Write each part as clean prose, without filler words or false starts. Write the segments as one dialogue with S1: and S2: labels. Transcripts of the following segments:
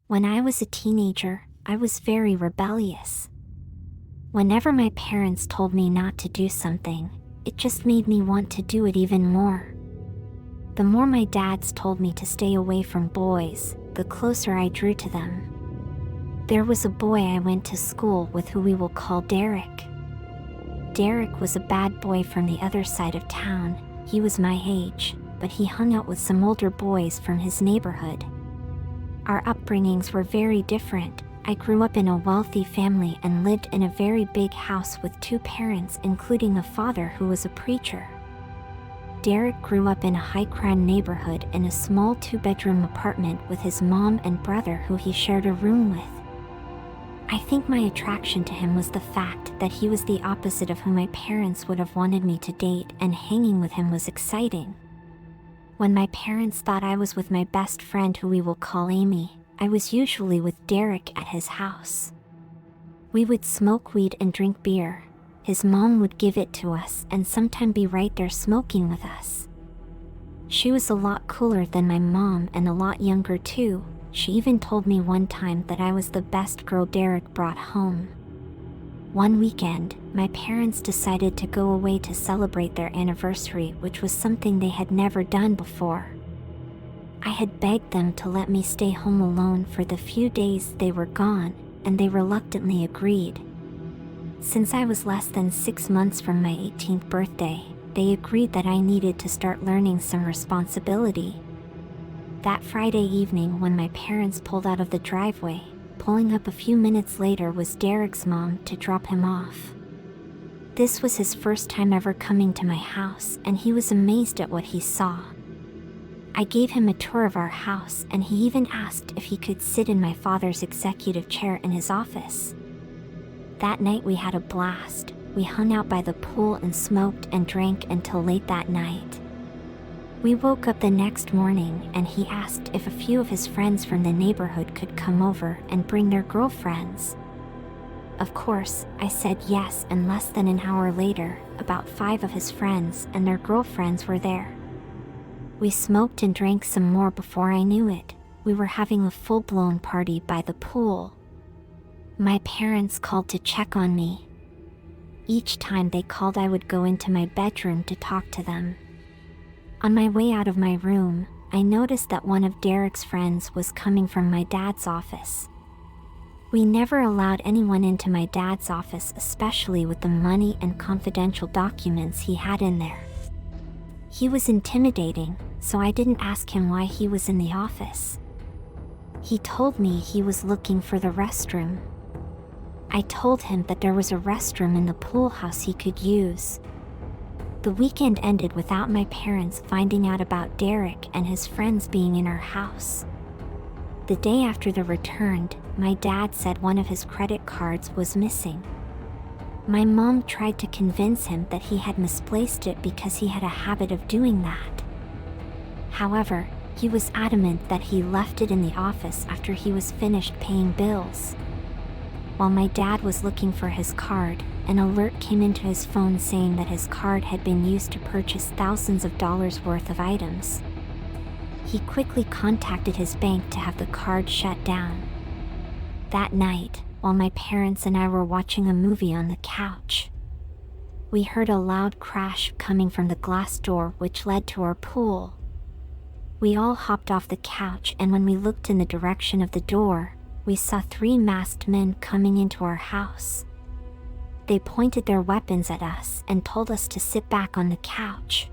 S1: When I was a teenager, I was very rebellious. Whenever my parents told me not to do something, it just made me want to do it even more. The more my dads told me to stay away from boys, the closer I drew to them. There was a boy I went to school with who we will call Derek. Derek was a bad boy from the other side of town. He was my age, but he hung out with some older boys from his neighborhood. Our upbringings were very different. I grew up in a wealthy family and lived in a very big house with two parents, including a father who was a preacher. Derek grew up in a high-crime neighborhood in a small 2-bedroom apartment with his mom and brother who he shared a room with. I think my attraction to him was the fact that he was the opposite of who my parents would have wanted me to date, and hanging with him was exciting. When my parents thought I was with my best friend who we will call Amy, I was usually with Derek at his house. We would smoke weed and drink beer. His mom would give it to us and sometimes be right there smoking with us. She was a lot cooler than my mom and a lot younger too. She even told me one time that I was the best girl Derek brought home. One weekend, my parents decided to go away to celebrate their anniversary, which was something they had never done before. I had begged them to let me stay home alone for the few days they were gone, and they reluctantly agreed. Since I was less than 6 months from my 18th birthday, they agreed that I needed to start learning some responsibility. That Friday evening, when my parents pulled out of the driveway, pulling up a few minutes later was Derek's mom to drop him off. This was his first time ever coming to my house, and he was amazed at what he saw. I gave him a tour of our house, and he even asked if he could sit in my father's executive chair in his office. That night we had a blast. We hung out by the pool and smoked and drank until late that night. We woke up the next morning and he asked if a few of his friends from the neighborhood could come over and bring their girlfriends. Of course, I said yes, and less than an hour later, about 5 of his friends and their girlfriends were there. We smoked and drank some more. Before I knew it, we were having a full-blown party by the pool. My parents called to check on me. Each time they called, I would go into my bedroom to talk to them. On my way out of my room, I noticed that one of Derek's friends was coming from my dad's office. We never allowed anyone into my dad's office, especially with the money and confidential documents he had in there. He was intimidating, so I didn't ask him why he was in the office. He told me he was looking for the restroom. I told him that there was a restroom in the pool house he could use. The weekend ended without my parents finding out about Derek and his friends being in our house. The day after they returned, my dad said one of his credit cards was missing. My mom tried to convince him that he had misplaced it because he had a habit of doing that. However, he was adamant that he left it in the office after he was finished paying bills. While my dad was looking for his card, an alert came into his phone saying that his card had been used to purchase thousands of dollars worth of items. He quickly contacted his bank to have the card shut down. That night, while my parents and I were watching a movie on the couch, we heard a loud crash coming from the glass door which led to our pool. We all hopped off the couch, and when we looked in the direction of the door, we saw 3 masked men coming into our house. They pointed their weapons at us and told us to sit back on the couch.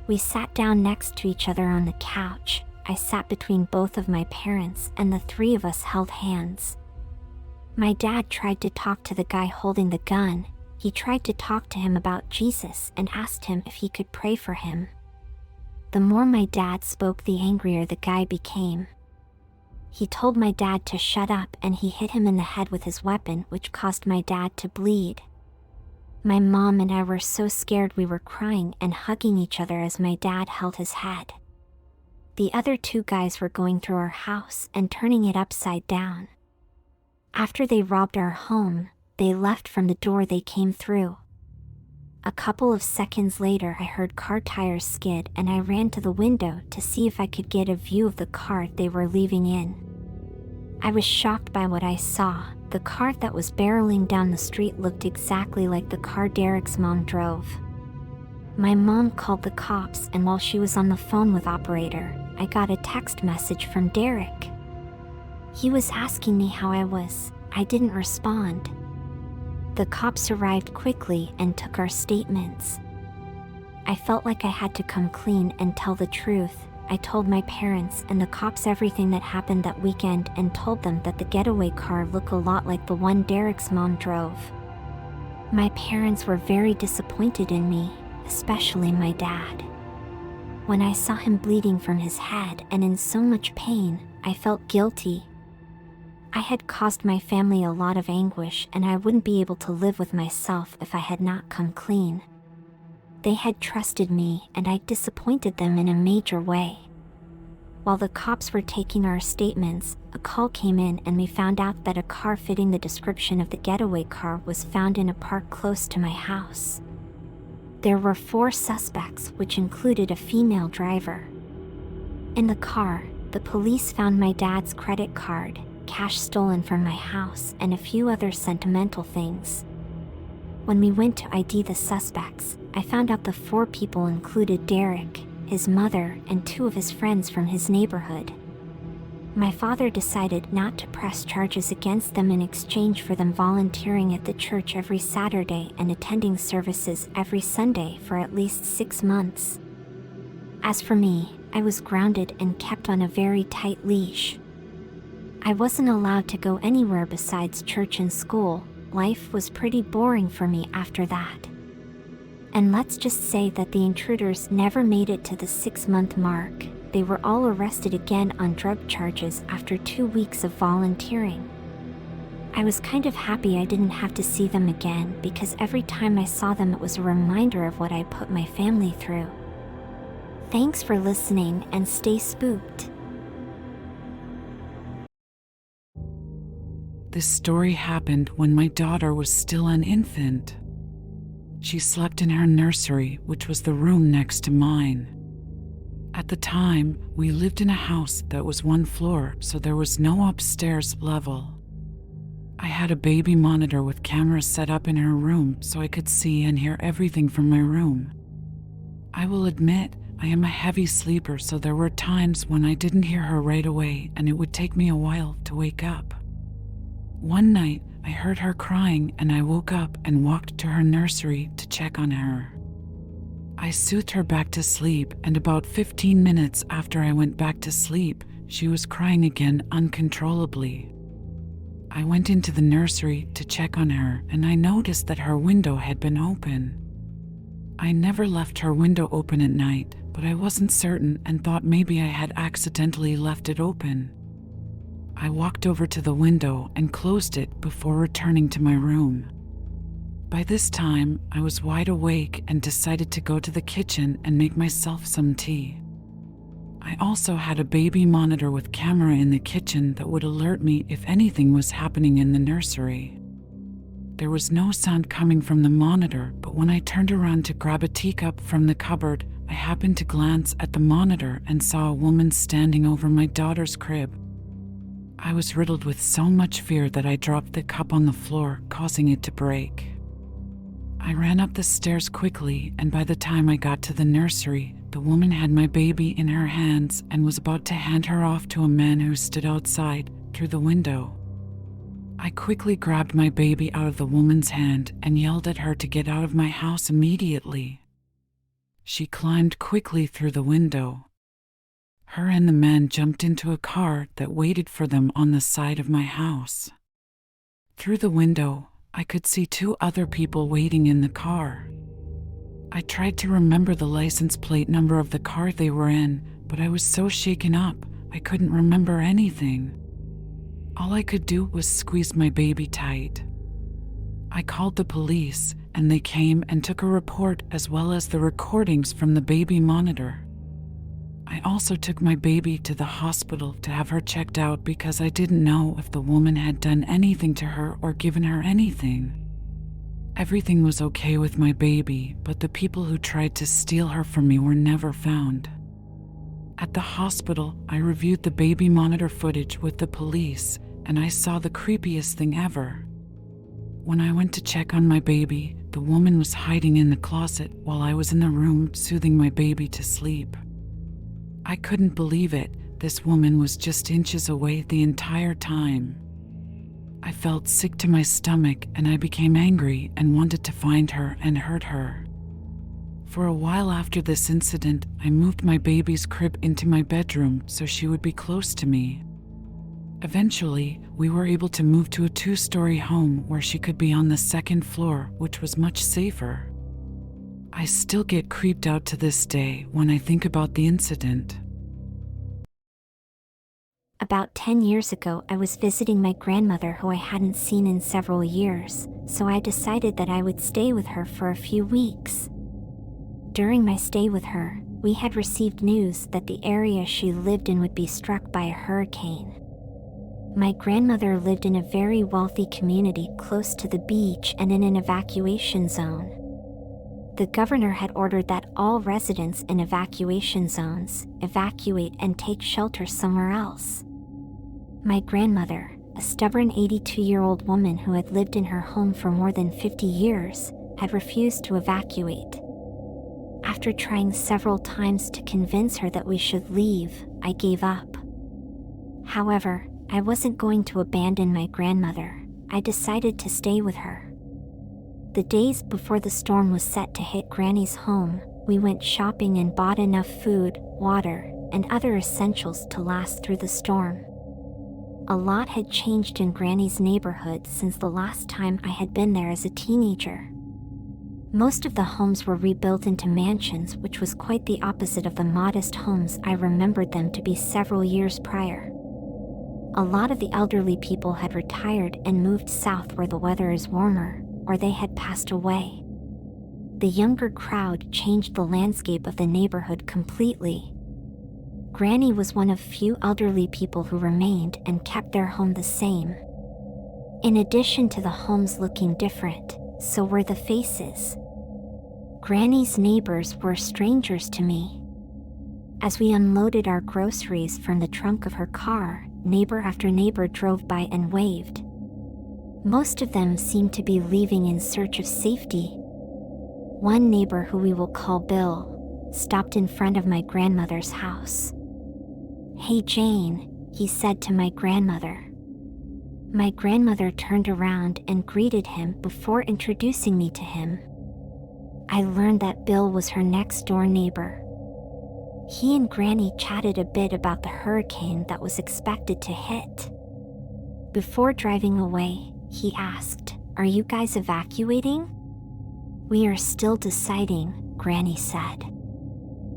S1: We sat down next to each other on the couch. I sat between both of my parents, and the 3 of us held hands. My dad tried to talk to the guy holding the gun. He tried to talk to him about Jesus and asked him if he could pray for him. The more my dad spoke, the angrier the guy became. He told my dad to shut up, and he hit him in the head with his weapon, which caused my dad to bleed. My mom and I were so scared we were crying and hugging each other as my dad held his head. The other 2 guys were going through our house and turning it upside down. After they robbed our home, they left from the door they came through. A couple of seconds later, I heard car tires skid, and I ran to the window to see if I could get a view of the car they were leaving in. I was shocked by what I saw. The car that was barreling down the street looked exactly like the car Derek's mom drove. My mom called the cops, and while she was on the phone with operator, I got a text message from Derek. He was asking me how I was. I didn't respond. The cops arrived quickly and took our statements. I felt like I had to come clean and tell the truth. I told my parents and the cops everything that happened that weekend and told them that the getaway car looked a lot like the one Derek's mom drove. My parents were very disappointed in me, especially my dad. When I saw him bleeding from his head and in so much pain, I felt guilty. I had caused my family a lot of anguish, and I wouldn't be able to live with myself if I had not come clean. They had trusted me, and I disappointed them in a major way. While the cops were taking our statements, a call came in and we found out that a car fitting the description of the getaway car was found in a park close to my house. There were 4 suspects, which included a female driver. In the car, the police found my dad's credit card, cash stolen from my house, and a few other sentimental things. When we went to ID the suspects, I found out the 4 people included Derek, his mother, and 2 of his friends from his neighborhood. My father decided not to press charges against them in exchange for them volunteering at the church every Saturday and attending services every Sunday for at least 6 months. As for me, I was grounded and kept on a very tight leash. I wasn't allowed to go anywhere besides church and school. Life was pretty boring for me after that. And let's just say that the intruders never made it to the 6-month mark. They were all arrested again on drug charges after 2 weeks of volunteering. I was kind of happy I didn't have to see them again, because every time I saw them it was a reminder of what I put my family through. Thanks for listening, and stay spooked.
S2: This story happened when my daughter was still an infant. She slept in her nursery, which was the room next to mine. At the time, we lived in a house that was 1 floor, so there was no upstairs level. I had a baby monitor with cameras set up in her room so I could see and hear everything from my room. I will admit, I am a heavy sleeper, so there were times when I didn't hear her right away and it would take me a while to wake up. One night, I heard her crying and I woke up and walked to her nursery to check on her. I soothed her back to sleep, and about 15 minutes after I went back to sleep, she was crying again uncontrollably. I went into the nursery to check on her, and I noticed that her window had been open. I never left her window open at night, but I wasn't certain and thought maybe I had accidentally left it open. I walked over to the window and closed it before returning to my room. By this time, I was wide awake and decided to go to the kitchen and make myself some tea. I also had a baby monitor with camera in the kitchen that would alert me if anything was happening in the nursery. There was no sound coming from the monitor, but when I turned around to grab a teacup from the cupboard, I happened to glance at the monitor and saw a woman standing over my daughter's crib. I was riddled with so much fear that I dropped the cup on the floor, causing it to break. I ran up the stairs quickly, and by the time I got to the nursery, the woman had my baby in her hands and was about to hand her off to a man who stood outside through the window. I quickly grabbed my baby out of the woman's hand and yelled at her to get out of my house immediately. She climbed quickly through the window. Her and the man jumped into a car that waited for them on the side of my house. Through the window, I could see 2 other people waiting in the car. I tried to remember the license plate number of the car they were in, but I was so shaken up, I couldn't remember anything. All I could do was squeeze my baby tight. I called the police, and they came and took a report as well as the recordings from the baby monitor. I also took my baby to the hospital to have her checked out because I didn't know if the woman had done anything to her or given her anything. Everything was okay with my baby, but the people who tried to steal her from me were never found. At the hospital, I reviewed the baby monitor footage with the police, and I saw the creepiest thing ever. When I went to check on my baby, the woman was hiding in the closet while I was in the room soothing my baby to sleep. I couldn't believe it. This woman was just inches away the entire time. I felt sick to my stomach and I became angry and wanted to find her and hurt her. For a while after this incident, I moved my baby's crib into my bedroom so she would be close to me. Eventually, we were able to move to a 2-story home where she could be on the 2nd floor, which was much safer. I still get creeped out to this day when I think about the incident.
S1: About 10 years ago, I was visiting my grandmother who I hadn't seen in several years, so I decided that I would stay with her for a few weeks. During my stay with her, we had received news that the area she lived in would be struck by a hurricane. My grandmother lived in a very wealthy community close to the beach and in an evacuation zone. The governor had ordered that all residents in evacuation zones evacuate and take shelter somewhere else. My grandmother, a stubborn 82-year-old woman who had lived in her home for more than 50 years, had refused to evacuate. After trying several times to convince her that we should leave, I gave up. However, I wasn't going to abandon my grandmother. I decided to stay with her. The days before the storm was set to hit Granny's home, we went shopping and bought enough food, water, and other essentials to last through the storm. A lot had changed in Granny's neighborhood since the last time I had been there as a teenager. Most of the homes were rebuilt into mansions, which was quite the opposite of the modest homes I remembered them to be several years prior. A lot of the elderly people had retired and moved south where the weather is warmer, or they had passed away. The younger crowd changed the landscape of the neighborhood completely. Granny was one of few elderly people who remained and kept their home the same. In addition to the homes looking different, so were the faces. Granny's neighbors were strangers to me. As we unloaded our groceries from the trunk of her car, neighbor after neighbor drove by and waved. Most of them seemed to be leaving in search of safety. One neighbor, who we will call Bill, stopped in front of my grandmother's house. "Hey Jane," he said to my grandmother. My grandmother turned around and greeted him before introducing me to him. I learned that Bill was her next-door neighbor. He and Granny chatted a bit about the hurricane that was expected to hit. Before driving away, he asked, "Are you guys evacuating?" "We are still deciding," Granny said.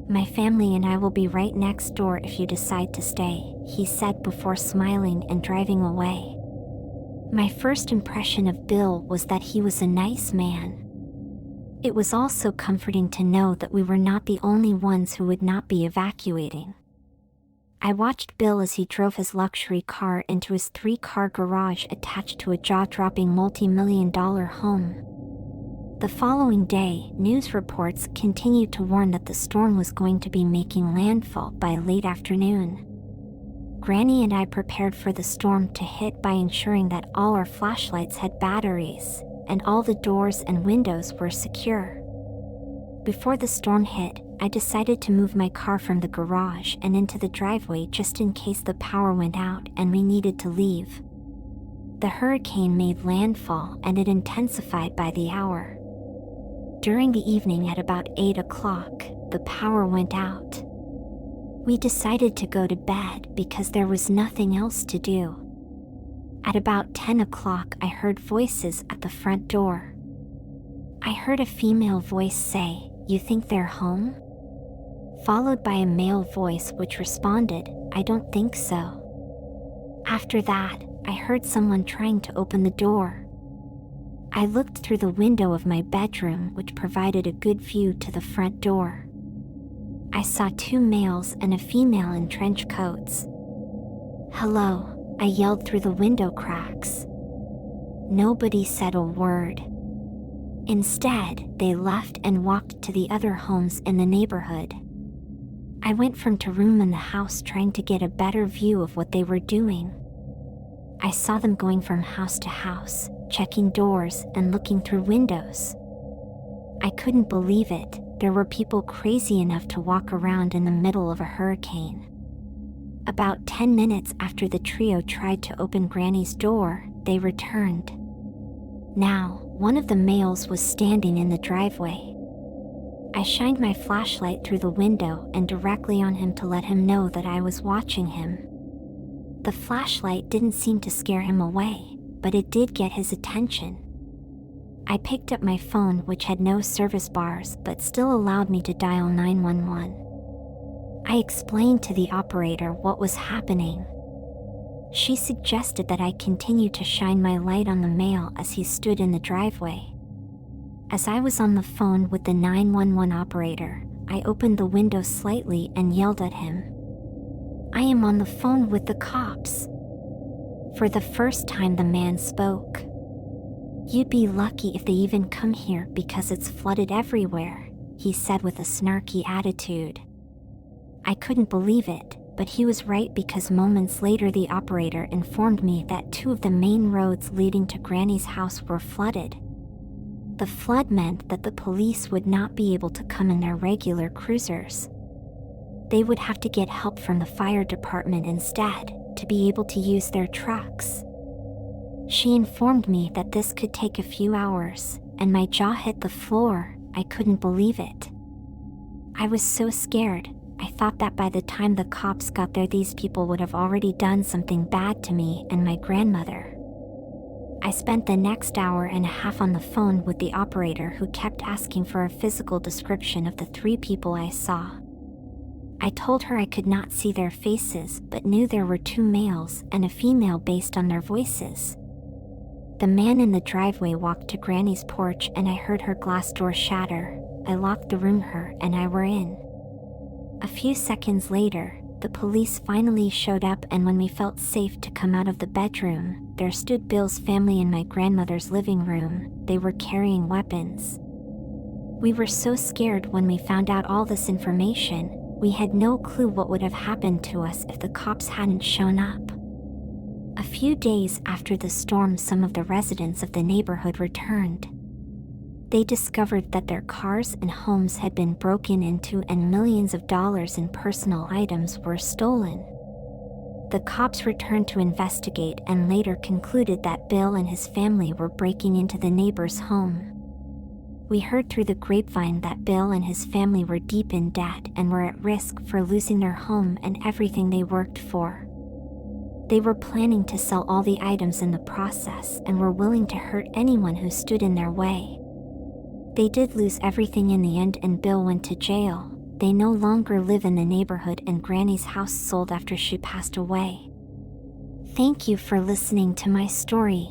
S1: "My family and I will be right next door if you decide to stay," he said before smiling and driving away. My first impression of Bill was that he was a nice man. It was also comforting to know that we were not the only ones who would not be evacuating. I watched Bill as he drove his luxury car into his 3-car garage attached to a jaw-dropping multi-million-dollar home. The following day, news reports continued to warn that the storm was going to be making landfall by late afternoon. Granny and I prepared for the storm to hit by ensuring that all our flashlights had batteries, and all the doors and windows were secure. Before the storm hit, I decided to move my car from the garage and into the driveway just in case the power went out and we needed to leave. The hurricane made landfall and it intensified by the hour. During the evening at about 8 o'clock, the power went out. We decided to go to bed because there was nothing else to do. At about 10 o'clock, I heard voices at the front door. I heard a female voice say, "You think they're home?" Followed by a male voice which responded, "I don't think so." After that, I heard someone trying to open the door. I looked through the window of my bedroom, which provided a good view to the front door. I saw 2 males and a female in trench coats. "Hello," I yelled through the window cracks. Nobody said a word. Instead, they left and walked to the other homes in the neighborhood. I went from to room in the house trying to get a better view of what they were doing. I saw them going from house to house, checking doors and looking through windows. I couldn't believe it. There were people crazy enough to walk around in the middle of a hurricane. About 10 minutes after the trio tried to open Granny's door, they returned. Now, one of the males was standing in the driveway. I shined my flashlight through the window and directly on him to let him know that I was watching him. The flashlight didn't seem to scare him away, but it did get his attention. I picked up my phone, which had no service bars but still allowed me to dial 911. I explained to the operator what was happening. She suggested that I continue to shine my light on the male as he stood in the driveway. As I was on the phone with the 911 operator, I opened the window slightly and yelled at him, "I am on the phone with the cops." For the first time, the man spoke. "You'd be lucky if they even come here because it's flooded everywhere," he said with a snarky attitude. I couldn't believe it, but he was right because moments later the operator informed me that 2 of the main roads leading to Granny's house were flooded. The flood meant that the police would not be able to come in their regular cruisers. They would have to get help from the fire department instead to be able to use their trucks. She informed me that this could take a few hours, and my jaw hit the floor. I couldn't believe it. I was so scared. I thought that by the time the cops got there, these people would have already done something bad to me and my grandmother. I spent the next hour and a half on the phone with the operator, who kept asking for a physical description of the 3 people I saw. I told her I could not see their faces but knew there were 2 males and a female based on their voices. The man in the driveway walked to Granny's porch and I heard her glass door shatter. I locked the room her and I were in. A few seconds later, the police finally showed up, and when we felt safe to come out of the bedroom, there stood Bill's family in my grandmother's living room. They were carrying weapons. We were so scared when we found out all this information. We had no clue what would have happened to us if the cops hadn't shown up. A few days after the storm, some of the residents of the neighborhood returned. They discovered that their cars and homes had been broken into and millions of dollars in personal items were stolen. The cops returned to investigate and later concluded that Bill and his family were breaking into the neighbor's home. We heard through the grapevine that Bill and his family were deep in debt and were at risk for losing their home and everything they worked for. They were planning to sell all the items in the process and were willing to hurt anyone who stood in their way. They did lose everything in the end, and Bill went to jail. They no longer live in the neighborhood and Granny's house sold after she passed away. Thank you for listening to my story.